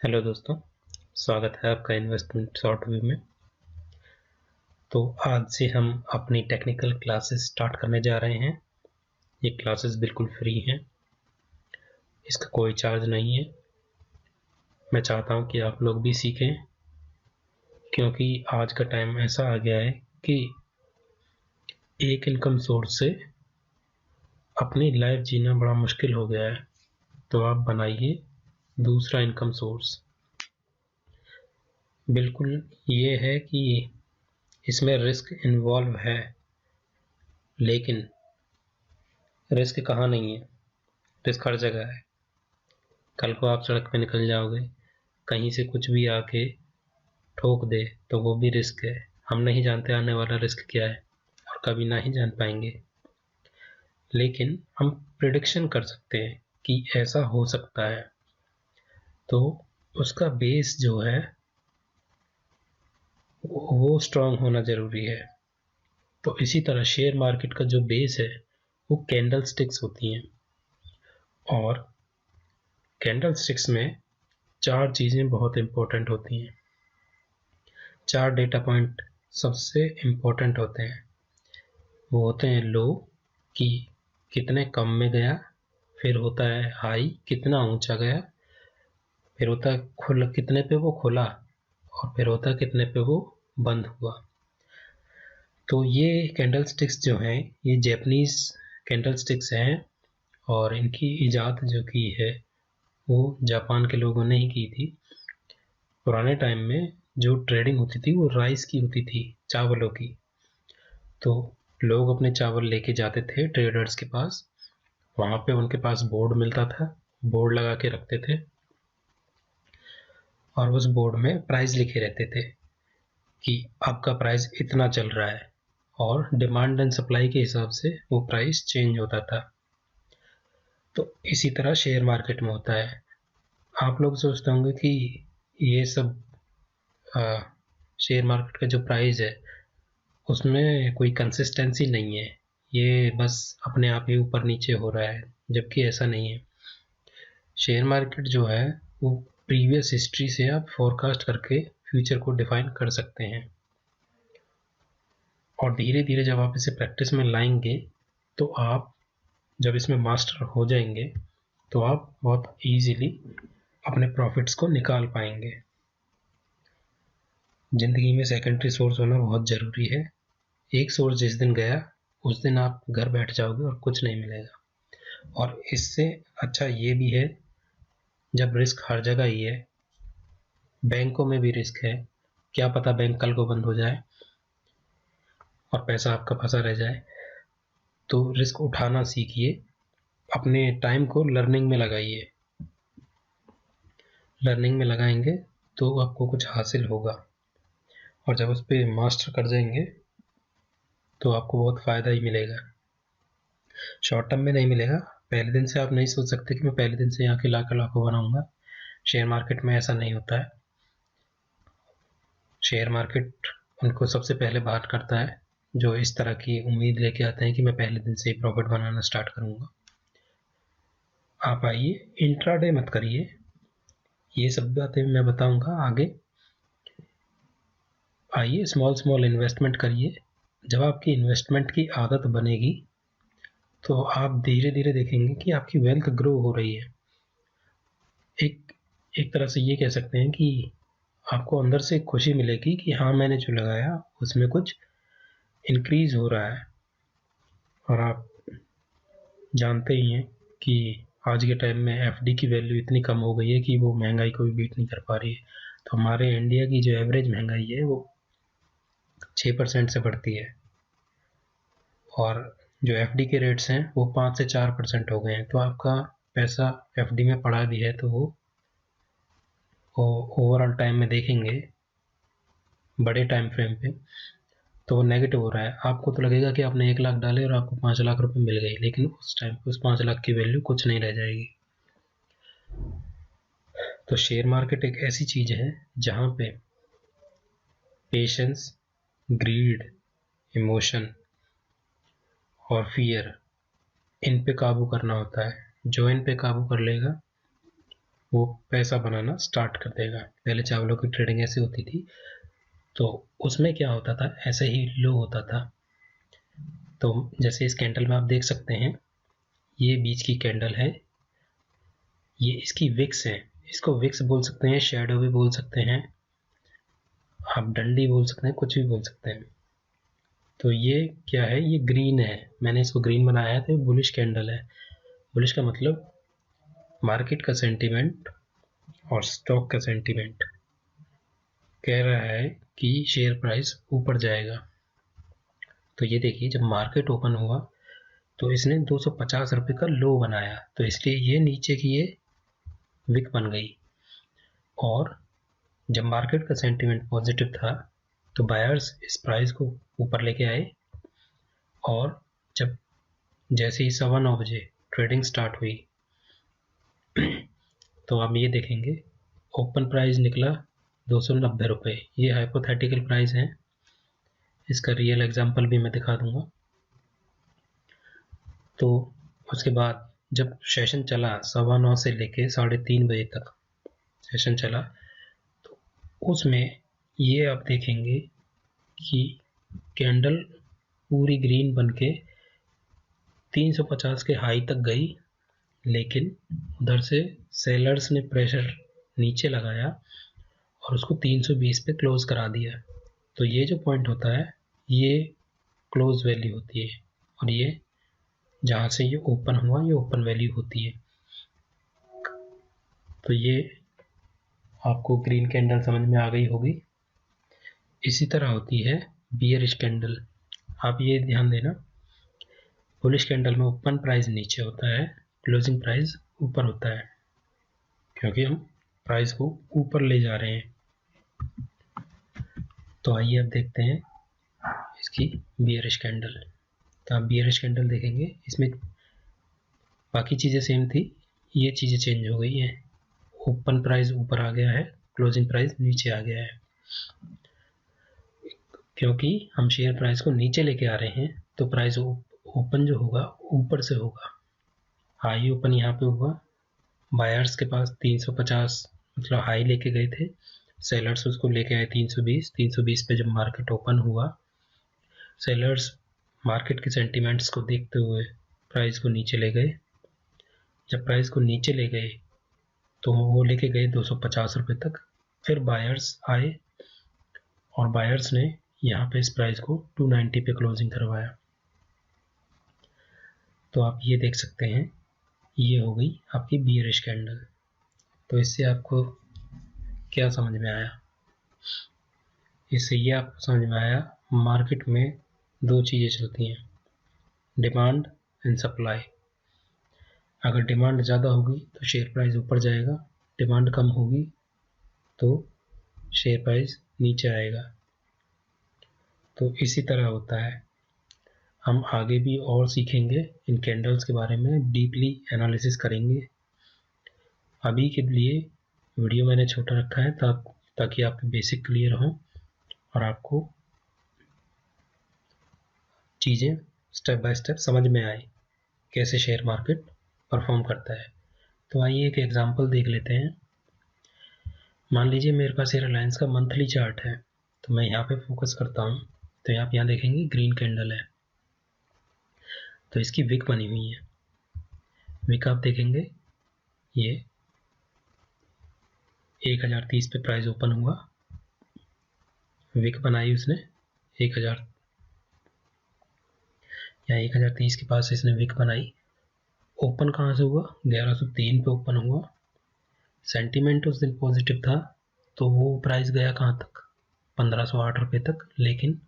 Hello दोस्तों, स्वागत है आपका इन्वेस्टमेंट शॉर्ट व्यू में। तो आज से हम अपनी टेक्निकल क्लासेस स्टार्ट करने जा रहे हैं। ये क्लासेस बिल्कुल फ्री हैं, इसका कोई चार्ज नहीं है। मैं चाहता हूँ कि आप लोग भी सीखें, क्योंकि आज का टाइम ऐसा आ गया है कि एक इनकम सोर्स से अपनी लाइफ जीना बड़ा मुश्किल हो गया है। तो आप बनाइए दूसरा इनकम सोर्स। बिल्कुल ये है कि इसमें रिस्क इन्वॉल्व है, लेकिन रिस्क कहाँ नहीं है? रिस्क हर जगह है। कल को आप सड़क पे निकल जाओगे, कहीं से कुछ भी आके ठोक दे तो वो भी रिस्क है। हम नहीं जानते आने वाला रिस्क क्या है और कभी ना ही जान पाएंगे, लेकिन हम प्रिडिक्शन कर सकते हैं कि ऐसा हो सकता है। तो उसका बेस जो है वो स्ट्रांग होना ज़रूरी है। तो इसी तरह शेयर मार्केट का जो बेस है वो कैंडल स्टिक्स होती हैं, और कैंडल स्टिक्स में चार चीज़ें बहुत इंपॉर्टेंट होती हैं। चार डेटा पॉइंट सबसे इम्पोर्टेंट होते हैं। वो होते हैं लो, कि कितने कम में गया, फिर होता है हाई, कितना ऊंचा गया, फिर होता है खुल कितने पे वो खुला, और फिर होता है कितने पे वो बंद हुआ। तो ये कैंडल स्टिक्स जो हैं ये जैपनीज कैंडल स्टिक्स हैं, और इनकी इजाद जो की है वो जापान के लोगों ने ही की थी। पुराने टाइम में जो ट्रेडिंग होती थी वो राइस की होती थी, चावलों की। तो लोग अपने चावल लेके जाते थे ट्रेडर्स के पास, वहाँ पे उनके पास बोर्ड मिलता था, बोर्ड लगा के रखते थे, और उस बोर्ड में प्राइस लिखे रहते थे कि आपका प्राइस इतना चल रहा है, और डिमांड एंड सप्लाई के हिसाब से वो प्राइस चेंज होता था। तो इसी तरह शेयर मार्केट में होता है। आप लोग सोचते होंगे कि ये सब शेयर मार्केट का जो प्राइस है उसमें कोई कंसिस्टेंसी नहीं है, ये बस अपने आप ही ऊपर नीचे हो रहा है, जबकि ऐसा नहीं है। शेयर मार्केट जो है वो प्रीवियस हिस्ट्री से आप फोरकास्ट करके फ्यूचर को डिफाइन कर सकते हैं, और धीरे धीरे जब आप इसे प्रैक्टिस में लाएंगे तो आप जब इसमें मास्टर हो जाएंगे तो आप बहुत इजीली अपने प्रॉफिट्स को निकाल पाएंगे। ज़िंदगी में सेकेंडरी सोर्स होना बहुत ज़रूरी है। एक सोर्स जिस दिन गया उस दिन आप घर बैठ जाओगे और कुछ नहीं मिलेगा। और इससे अच्छा ये भी है, जब रिस्क हर जगह ही है, बैंकों में भी रिस्क है, क्या पता बैंक कल को बंद हो जाए और पैसा आपका फंसा रह जाए। तो रिस्क उठाना सीखिए, अपने टाइम को लर्निंग में लगाइए। लर्निंग में लगाएंगे तो आपको कुछ हासिल होगा, और जब उस पर मास्टर कर जाएंगे तो आपको बहुत फ़ायदा ही मिलेगा। शॉर्ट टर्म में नहीं मिलेगा। पहले दिन से आप नहीं सोच सकते कि मैं पहले दिन से यहाँ के लाखों लाखों बनाऊंगा। शेयर मार्केट में ऐसा नहीं होता है। शेयर मार्केट उनको सबसे पहले बात करता है जो इस तरह की उम्मीद लेके आते हैं कि मैं पहले दिन से ही प्रॉफिट बनाना स्टार्ट करूंगा। आप आइए, इंट्राडे मत करिए, ये सब बातें मैं बताऊंगा आगे। आइए स्मॉल स्मॉल इन्वेस्टमेंट करिए। जब आपकी इन्वेस्टमेंट की आदत बनेगी तो आप धीरे धीरे देखेंगे कि आपकी वेल्थ ग्रो हो रही है। एक एक तरह से ये कह सकते हैं कि आपको अंदर से खुशी मिलेगी कि हाँ, मैंने जो लगाया उसमें कुछ इंक्रीज हो रहा है। और आप जानते ही हैं कि आज के टाइम में एफडी की वैल्यू इतनी कम हो गई है कि वो महंगाई को भी बीट नहीं कर पा रही है। तो हमारे इंडिया की जो एवरेज महंगाई है वो 6% से बढ़ती है, और जो एफडी के रेट्स हैं वो 5 से 4% हो गए हैं। तो आपका पैसा एफडी में पड़ा भी है तो वो ओवरऑल टाइम में देखेंगे, बड़े टाइम फ्रेम पे, तो वो नेगेटिव हो रहा है। आपको तो लगेगा कि आपने 1 लाख डाले और आपको 5 लाख रुपए मिल गए, लेकिन उस टाइम पे उस 5 लाख की वैल्यू कुछ नहीं रह जाएगी। तो शेयर मार्केट एक ऐसी चीज है जहाँ पे पेशेंस, ग्रीड, इमोशन और फियर, इन पे काबू करना होता है। जो इन पे काबू कर लेगा वो पैसा बनाना स्टार्ट कर देगा। पहले चावलों की ट्रेडिंग ऐसे होती थी, तो उसमें क्या होता था, ऐसे ही लो होता था। तो जैसे इस कैंडल में आप देख सकते हैं, ये बीच की कैंडल है, ये इसकी विक्स है। इसको विक्स बोल सकते हैं, शैडो भी बोल सकते हैं, आप डंडी बोल सकते हैं, कुछ भी बोल सकते हैं। तो ये क्या है, ये ग्रीन है, मैंने इसको ग्रीन बनाया है, तो बुलिश कैंडल है। बुलिश का मतलब मार्केट का सेंटीमेंट और स्टॉक का सेंटीमेंट कह रहा है कि शेयर प्राइस ऊपर जाएगा। तो ये देखिए, जब मार्केट ओपन हुआ तो इसने 250 रुपये का लो बनाया, तो इसलिए ये नीचे की ये विक बन गई। और जब मार्केट का सेंटीमेंट पॉजिटिव था तो बायर्स इस प्राइस को ऊपर लेके आए, और जब जैसे ही 9:15 बजे ट्रेडिंग स्टार्ट हुई तो आप ये देखेंगे ओपन प्राइस निकला 290 रुपये। ये हाइपोथेटिकल प्राइस है, इसका रियल एग्जांपल भी मैं दिखा दूंगा। तो उसके बाद जब सेशन चला 9:15 से लेके 3:30 बजे तक सेशन चला, तो उसमें ये आप देखेंगे कि कैंडल पूरी ग्रीन बनके 350 के हाई तक गई, लेकिन उधर से सेलर्स ने प्रेशर नीचे लगाया और उसको 320 पे क्लोज करा दिया। तो ये जो पॉइंट होता है ये क्लोज वैल्यू होती है, और ये जहाँ से ये ओपन हुआ ये ओपन वैल्यू होती है। तो ये आपको ग्रीन कैंडल समझ में आ गई होगी। इसी तरह होती है बियरिश कैंडल। आप ये ध्यान देना, बुलिश कैंडल में ओपन प्राइस नीचे होता है, क्लोजिंग प्राइस ऊपर होता है, क्योंकि हम प्राइस को ऊपर ले जा रहे हैं। तो आइए अब देखते हैं इसकी बियरिश कैंडल। तो आप बियरिश कैंडल देखेंगे, इसमें बाकी चीज़ें सेम थी, ये चीज़ें चेंज हो गई हैं। ओपन प्राइस ऊपर आ गया है, क्लोजिंग प्राइस नीचे आ गया है। क्योंकि हम शेयर प्राइस को नीचे लेके आ रहे हैं, तो प्राइस ओपन जो होगा ऊपर से होगा। हाई ओपन यहाँ पे हुआ, बायर्स के पास 350 मतलब हाई लेके गए थे, सेलर्स उसको लेके आए 320 पे जब मार्केट ओपन हुआ, सेलर्स मार्केट के सेंटीमेंट्स को देखते हुए प्राइस को नीचे ले गए। जब प्राइस को नीचे ले गए तो वो लेके गए 250 रुपये तक। फिर बायर्स आए और बायर्स ने यहाँ पे इस प्राइस को 290 पे क्लोजिंग करवाया। तो आप ये देख सकते हैं, ये हो गई आपकी बियरिश कैंडल। तो इससे आपको क्या समझ में आया? इससे ये आपको समझ में आया, मार्केट में दो चीज़ें चलती हैं, डिमांड एंड सप्लाई। अगर डिमांड ज़्यादा होगी तो शेयर प्राइस ऊपर जाएगा, डिमांड कम होगी तो शेयर प्राइस नीचे आएगा। तो इसी तरह होता है। हम आगे भी और सीखेंगे, इन कैंडल्स के बारे में डीपली एनालिसिस करेंगे। अभी के लिए वीडियो मैंने छोटा रखा है ताकि आपके बेसिक क्लियर हों और आपको चीज़ें स्टेप बाय स्टेप समझ में आए, कैसे शेयर मार्केट परफॉर्म करता है। तो आइए एक एग्जांपल देख लेते हैं। मान लीजिए मेरे पास ये रिलायंस का मंथली चार्ट है, तो मैं यहाँ पे फोकस करता हूँ। तो आप यहाँ देखेंगे ग्रीन कैंडल है, तो इसकी विक बनी हुई है। विक आप देखेंगे, ये 1030 पे प्राइस ओपन हुआ, विक बनाई उसने 1000 या 1030 के पास इसने विक बनाई। ओपन कहाँ से हुआ? 1103 पे ओपन हुआ। सेंटीमेंट उस दिन पॉजिटिव था, तो वो प्राइस गया कहाँ तक? 1508 रुपये तक। लेकिन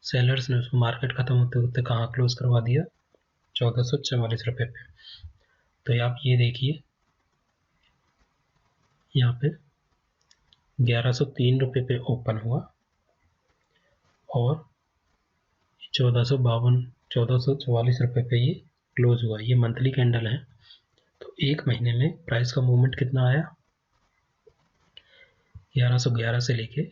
सेलर्स ने उसको मार्केट ख़त्म होते होते कहाँ क्लोज करवा दिया? 1444 रुपये पे। तो आप ये देखिए, यहाँ पे 1103 रुपये पे ओपन हुआ और 1444 रुपये पे ये क्लोज हुआ। ये मंथली कैंडल है। तो एक महीने में प्राइस का मूवमेंट कितना आया? 1111 से लेके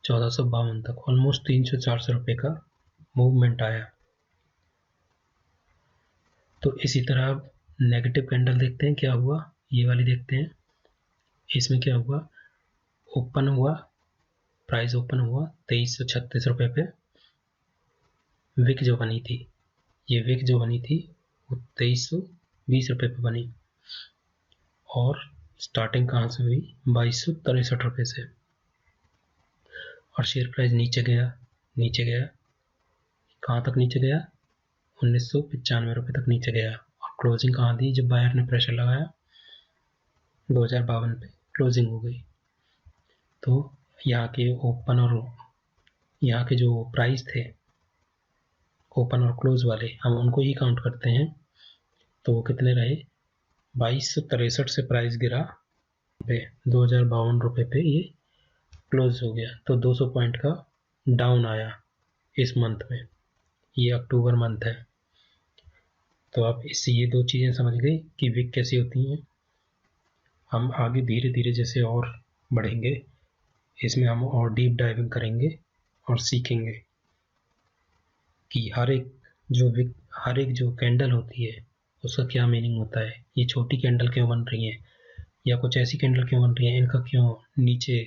1452 तक, ऑलमोस्ट 300-400 रुपये का मूवमेंट आया। तो इसी तरह नेगेटिव कैंडल देखते हैं क्या हुआ। ये वाली देखते हैं। इसमें क्या हुआ, ओपन हुआ, प्राइस ओपन हुआ 2336 रुपये पे। विक जो बनी थी, ये विक जो बनी थी वो 2320 रुपये पे बनी, और स्टार्टिंग कहाँ से हुई, 2263 रुपये से। और शेयर प्राइस नीचे गया, नीचे गया, कहाँ तक नीचे गया, 1995 रुपये तक नीचे गया। और क्लोजिंग कहाँ दी, जब बायर ने प्रेशर लगाया 2052 पे क्लोजिंग हो गई। तो यहाँ के ओपन और यहाँ के जो प्राइस थे ओपन और क्लोज वाले, हम उनको ही काउंट करते हैं। तो वो कितने रहे, 2263 से प्राइस गिरा पे 2052 रुपये पे ये क्लोज हो गया। तो 200 पॉइंट का डाउन आया इस मंथ में, ये अक्टूबर मंथ है। तो आप इससे ये दो चीज़ें समझ गए कि विक कैसी होती हैं। हम आगे धीरे धीरे जैसे और बढ़ेंगे, इसमें हम और डीप डाइविंग करेंगे और सीखेंगे कि हर एक जो कैंडल होती है उसका क्या मीनिंग होता है। ये छोटी कैंडल क्यों बन रही है, या कुछ ऐसी कैंडल क्यों बन रही है, इनका क्यों नीचे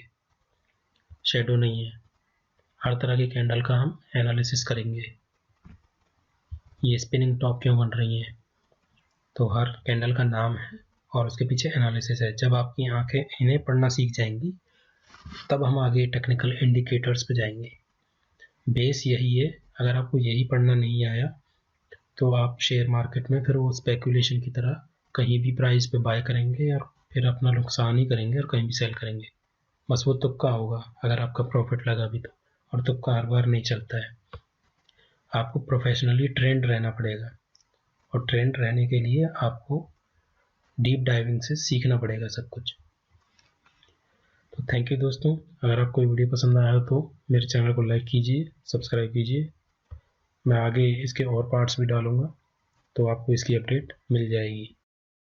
शेडो नहीं है। हर तरह की कैंडल का हम एनालिसिस करेंगे। ये स्पिनिंग टॉप क्यों बन रही है, तो हर कैंडल का नाम है और उसके पीछे एनालिसिस है। जब आपकी आंखें इन्हें पढ़ना सीख जाएंगी तब हम आगे टेक्निकल इंडिकेटर्स पे जाएंगे। बेस यही है। अगर आपको यही पढ़ना नहीं आया तो आप शेयर मार्केट में फिर वो स्पेकुलेशन की तरह कहीं भी प्राइस पे बाय करेंगे और फिर अपना नुकसान ही करेंगे और कहीं भी सेल करेंगे। बस वो तुक्का होगा अगर आपका प्रॉफिट लगा भी तो, और तुक्का हर बार नहीं चलता है। आपको प्रोफेशनली ट्रेंड रहना पड़ेगा, और ट्रेंड रहने के लिए आपको डीप डाइविंग से सीखना पड़ेगा सब कुछ। तो थैंक यू दोस्तों। अगर आपको वीडियो पसंद आया हो तो मेरे चैनल को लाइक कीजिए, सब्सक्राइब कीजिए। मैं आगे इसके और पार्ट्स भी डालूँगा तो आपको इसकी अपडेट मिल जाएगी।